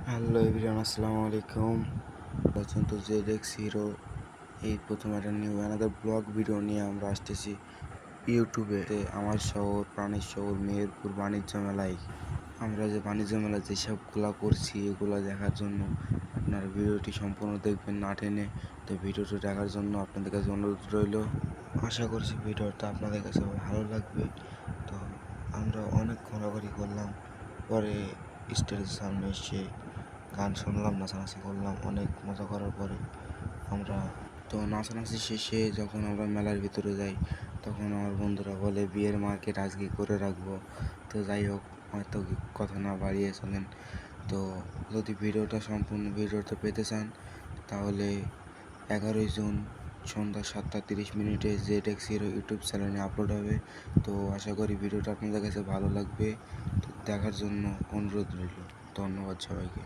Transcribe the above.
Hello everyone, আসসালামু আলাইকুম। বলছেন তো জেডএক্স হিরো। এই প্রথম একটা নিউ অ্যানাদার ব্লগ ভিডিও নিয়ে আমরা আসতেছি ইউটিউবে। আমার শহর, প্রাণের শহর মেহেরপুর বাণিজ্য মেলায় আমরা যে বাণিজ্য মেলায় যেসবগুলো করছি এগুলো দেখার জন্য আপনারা ভিডিওটি সম্পূর্ণ দেখবেন না টেনে। তো ভিডিওটি দেখার জন্য আপনাদের কাছে অনুরোধ রইল। আশা করছি ভিডিওটা আপনাদের কাছে ভালো লাগবে। তো আমরা অনেক ঘোরাঘুরি করলাম, পরে স্টেজের সামনে এসে গান শুনলাম, নাচানাচি করলাম। অনেক মজা করার পরে আমরা নাচানাচি শেষে যখন আমরা মেলার ভিতরে যাই তখন আমার বন্ধুরা বলে বিয়ের মার্কেট আজকে করে রাখবো। তো যাই হোক, হয়তো কথা না বাড়িয়ে চলেন। তো যদি সম্পূর্ণ ভিডিওটা পেতে চান তাহলে 11ই জুন সন্ধ্যা 7:30 জেডএক্স হিরো ইউটিউব চ্যানেলে আপলোড হবে। তো আশা করি ভিডিওটা আপনাদের কাছে ভালো লাগবে। তো দেখার জন্য অনুরোধ রইল। ধন্যবাদ সবাইকে।